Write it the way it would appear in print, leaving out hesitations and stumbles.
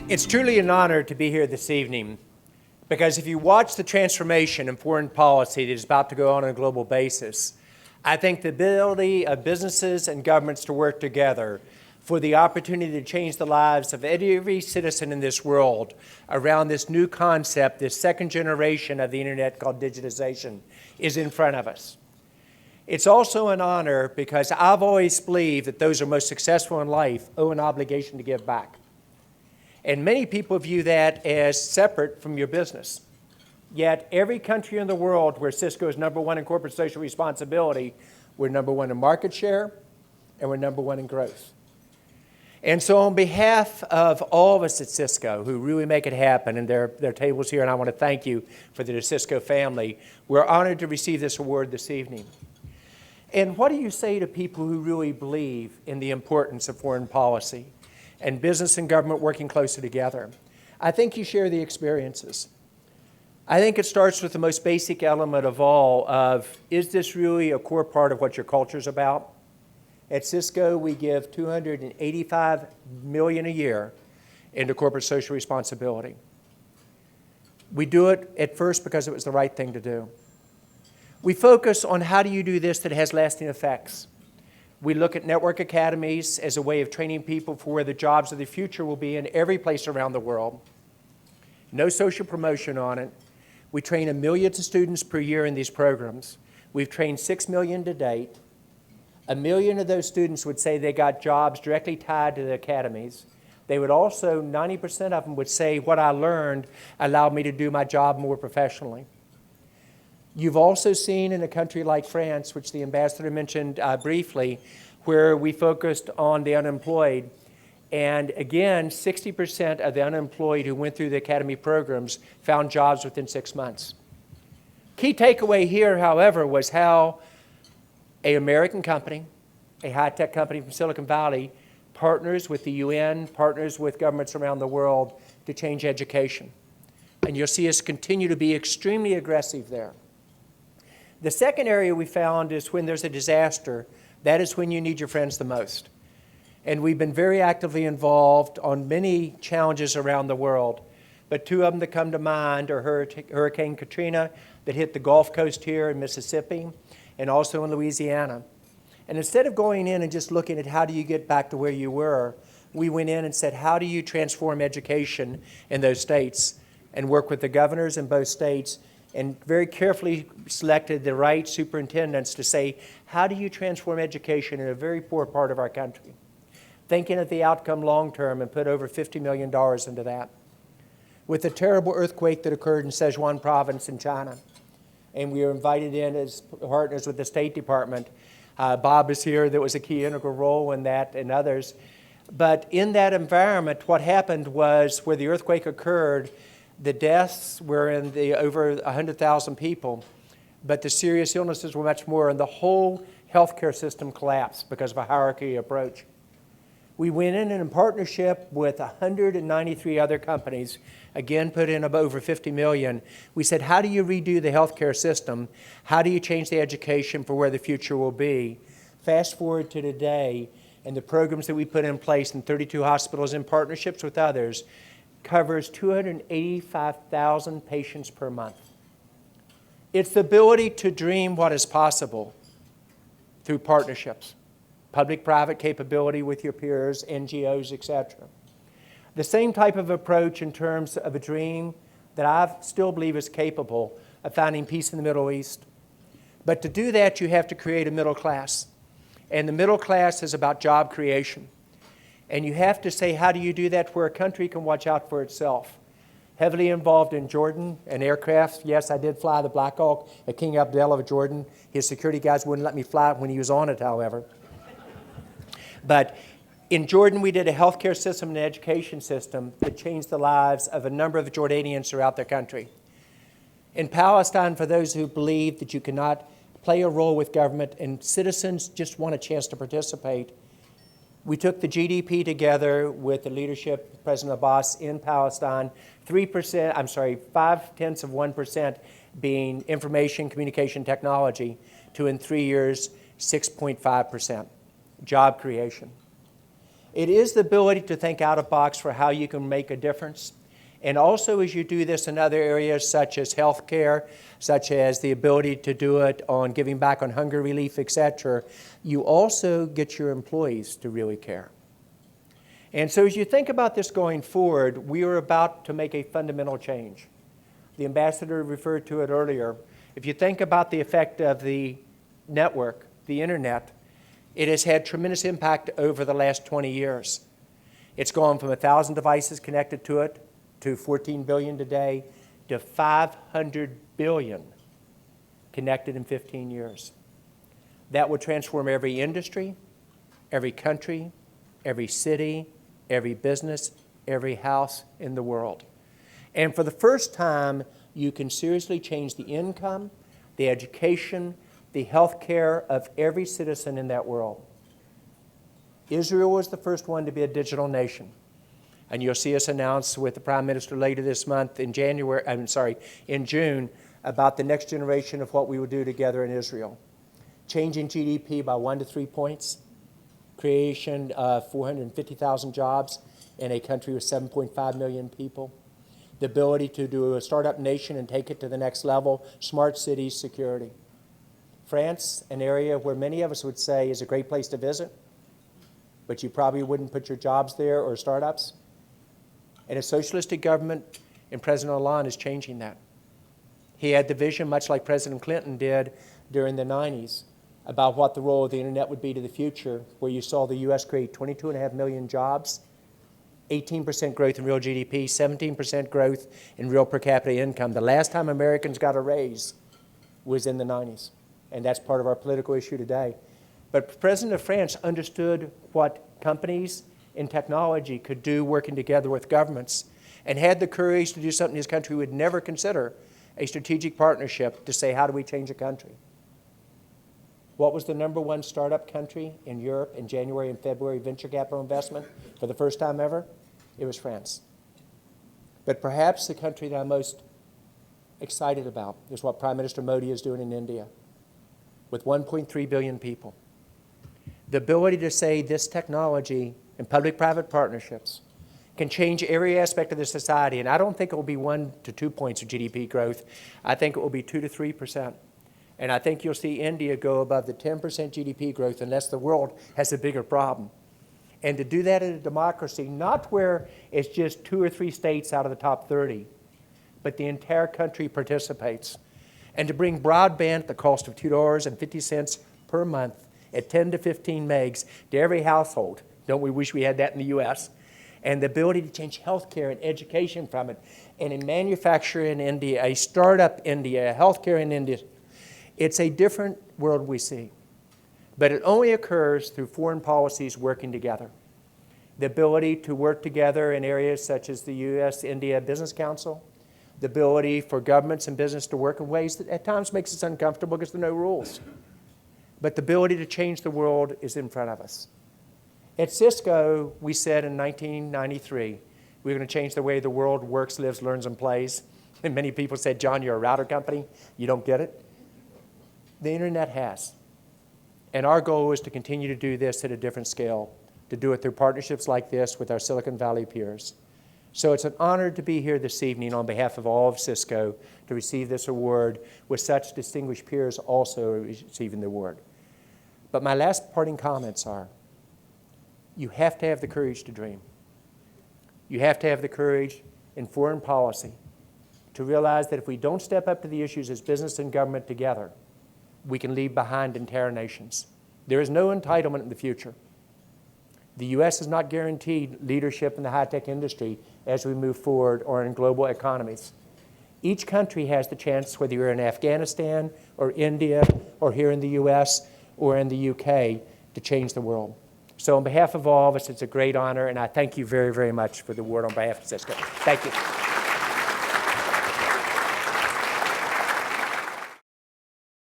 It's truly an honor to be here this evening because if you watch the transformation in foreign policy that is about to go on a global basis, I think the ability of businesses and governments to work together for the opportunity to change the lives of every citizen in this world around this new concept, this second generation of the internet called digitization, is in front of us. It's also an honor because I've always believed that those who are most successful in life owe an obligation to give back. And many people view that as separate from your business. Yet every country in the world where Cisco is #1 in corporate social responsibility, we're #1 in market share, and we're #1 in growth. And so on behalf of all of us at Cisco who really make it happen, and there are tables here, and I want to thank you for the Cisco family, we're honored to receive this award this evening. And what do you say to people who really believe in the importance of foreign policy and business and government working closer together? I think you share the experiences. I think it starts with the most basic element of all of, is this really a core part of what your culture is about? At Cisco, we give $285 million a year into corporate social responsibility. We do it at first because it was the right thing to do. We focus on how do you do this that has lasting effects. We look at network academies as a way of training people for where the jobs of the future will be in every place around the world. No social promotion on it. We train 1 million students per year in these programs. We've trained 6 million to date. 1 million of those students would say they got jobs directly tied to the academies. They would also, 90% of them would say what I learned allowed me to do my job more professionally. You've also seen in a country like France, which the ambassador mentioned briefly, where we focused on the unemployed. And again, 60% of the unemployed who went through the academy programs found jobs within 6 months. Key takeaway here, however, was how an American company, a high-tech company from Silicon Valley, partners with the UN, partners with governments around the world to change education. And you'll see us continue to be extremely aggressive there. The second area we found is when there's a disaster, that is when you need your friends the most. And we've been very actively involved on many challenges around the world. But 2 of them that come to mind are Hurricane Katrina that hit the Gulf Coast here in Mississippi and also in Louisiana. And instead of going in and just looking at how do you get back to where you were, we went in and said, how do you transform education in those states, and work with the governors in both states and very carefully selected the right superintendents to say, how do you transform education in a very poor part of our country? Thinking of the outcome long term, and put over $50 million into that. With the terrible earthquake that occurred in Sichuan province in China, and we were invited in as partners with the State Department. Bob is here, that was a key integral role in that, and others. But in that environment, what happened was where the earthquake occurred, the deaths were in the over 100,000 people, but the serious illnesses were much more, and the whole healthcare system collapsed because of a hierarchy approach. We went in partnership with 193 other companies, again put in over 50 million. We said, how do you redo the healthcare system? How do you change the education for where the future will be? Fast forward to today, and the programs that we put in place in 32 hospitals in partnerships with others covers 285,000 patients per month. It's the ability to dream what is possible through partnerships, public-private capability with your peers, NGOs, etc. The same type of approach in terms of a dream that I still believe is capable of finding peace in the Middle East. But to do that, you have to create a middle class. And the middle class is about job creation. And you have to say, how do you do that where a country can watch out for itself? Heavily involved in Jordan and aircraft. Yes, I did fly the Black Hawk at King Abdullah of Jordan. His security guys wouldn't let me fly it when he was on it, however. But in Jordan, we did a healthcare system and an education system that changed the lives of a number of Jordanians throughout their country. In Palestine, for those who believe that you cannot play a role with government and citizens just want a chance to participate, we took the GDP together with the leadership of President Abbas in Palestine, 0.5% being information communication technology, to in 3 years, 6.5%. Job creation. It is the ability to think out of the box for how you can make a difference. And also as you do this in other areas such as healthcare, such as the ability to do it on giving back on hunger relief, etc., you also get your employees to really care. And so as you think about this going forward, we are about to make a fundamental change. The ambassador referred to it earlier. If you think about the effect of the network, the internet, it has had tremendous impact over the last 20 years. It's gone from 1,000 devices connected to it to 14 billion today to 500 billion connected in 15 years. That will transform every industry, every country, every city, every business, every house in the world. And for the first time, you can seriously change the income, the education, the health care of every citizen in that world. Israel was the first one to be a digital nation. And you'll see us announce with the Prime Minister later this month in June, about the next generation of what we will do together in Israel. Changing GDP by 1 to 3 points, creation of 450,000 jobs in a country with 7.5 million people, the ability to do a startup nation and take it to the next level, smart cities, security. France, an area where many of us would say is a great place to visit, but you probably wouldn't put your jobs there or startups. And a socialistic government, and President Hollande is changing that. He had the vision, much like President Clinton did during the 90s, about what the role of the internet would be to the future, where you saw the U.S. create 22.5 million jobs, 18% growth in real GDP, 17% growth in real per capita income. The last time Americans got a raise was in the 90s, and that's part of our political issue today. But the President of France understood what companies in technology could do working together with governments, and had the courage to do something his country would never consider, a strategic partnership to say, how do we change a country? What was the #1 startup country in Europe in January and February venture capital investment for the first time ever? It was France. But perhaps the country that I'm most excited about is what Prime Minister Modi is doing in India with 1.3 billion people. The ability to say this technology and public-private partnerships can change every aspect of the society. And I don't think it will be 1 to 2 points of GDP growth. I think it will be 2 to 3%. And I think you'll see India go above the 10% GDP growth unless the world has a bigger problem. And to do that in a democracy, not where it's just 2 or 3 states out of the top 30, but the entire country participates. And to bring broadband at the cost of $2.50 per month at 10 to 15 megs to every household. Don't we wish we had that in the U.S.? And the ability to change healthcare and education from it. And in manufacturing in India, a startup India, healthcare in India. It's a different world we see. But it only occurs through foreign policies working together. The ability to work together in areas such as the U.S.-India Business Council. The ability for governments and business to work in ways that at times makes us uncomfortable because there are no rules. But the ability to change the world is in front of us. At Cisco, we said in 1993, we were going to change the way the world works, lives, learns, and plays. And many people said, John, you're a router company. You don't get it. The internet has. And our goal is to continue to do this at a different scale, to do it through partnerships like this with our Silicon Valley peers. So it's an honor to be here this evening on behalf of all of Cisco to receive this award with such distinguished peers also receiving the award. But my last parting comments are, you have to have the courage to dream. You have to have the courage in foreign policy to realize that if we don't step up to the issues as business and government together, we can leave behind entire nations. There is no entitlement in the future. The U.S. is not guaranteed leadership in the high-tech industry as we move forward or in global economies. Each country has the chance, whether you're in Afghanistan or India or here in the U.S. or in the U.K., to change the world. So on behalf of all of us, it's a great honor, and I thank you very, very much for the award on behalf of Cisco. Thank you.